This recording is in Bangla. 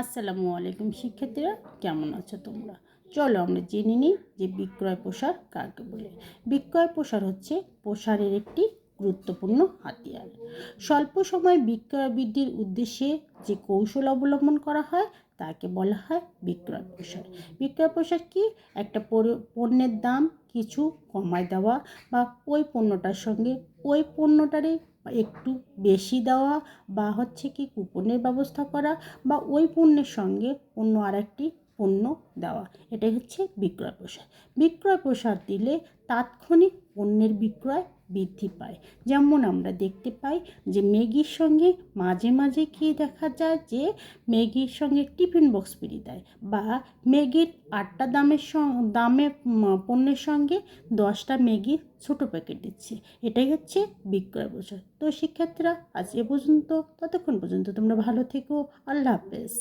আসসালামু আলাইকুম শিক্ষার্থীরা, কেমন আছো তোমরা? চলো আমরা জেনে নিই যে বিক্রয় প্রসার কাকে বলে। বিক্রয় প্রসার হচ্ছে প্রসারের একটি গুরুত্বপূর্ণ হাতিয়ার। স্বল্প সময় বিক্রয় বৃদ্ধির উদ্দেশ্যে যে কৌশল অবলম্বন করা হয় তাকে বলা হয় বিক্রয় প্রসার। বিক্রয় প্রসার কি? একটা পণ্যের দাম কিছু কমায় দেওয়া বা ওই পণ্যটার সঙ্গে ওই পণ্যটারই একটু বেশি দেওয়া, বা হচ্ছে কি কুপনের ব্যবস্থা করা, বা ওই পণ্যের সঙ্গে অন্য আরেকটি পণ্য দেওয়া। এটাই হচ্ছে বিক্রয় প্রসার। বিক্রয় প্রসার দিলে তাৎক্ষণিক পণ্যের বিক্রয় বৃদ্ধি পায়। যেমন আমরা দেখতে পাই যে ম্যাগির সঙ্গে মাঝে মাঝে কি দেখা যায় যে ম্যাগির সঙ্গে টিফিন বক্স ফ্রি দেয়, বা ম্যাগির 8টা দামে পণ্যের সঙ্গে 10টা ম্যাগির ছোটো প্যাকেট দিচ্ছে। এটাই হচ্ছে বিক্রয় প্রসার। তো শিক্ষার্থীরা, আজ এ পর্যন্ত। ততক্ষণ পর্যন্ত তোমরা ভালো থেকো। আল্লাহ হাফেজ।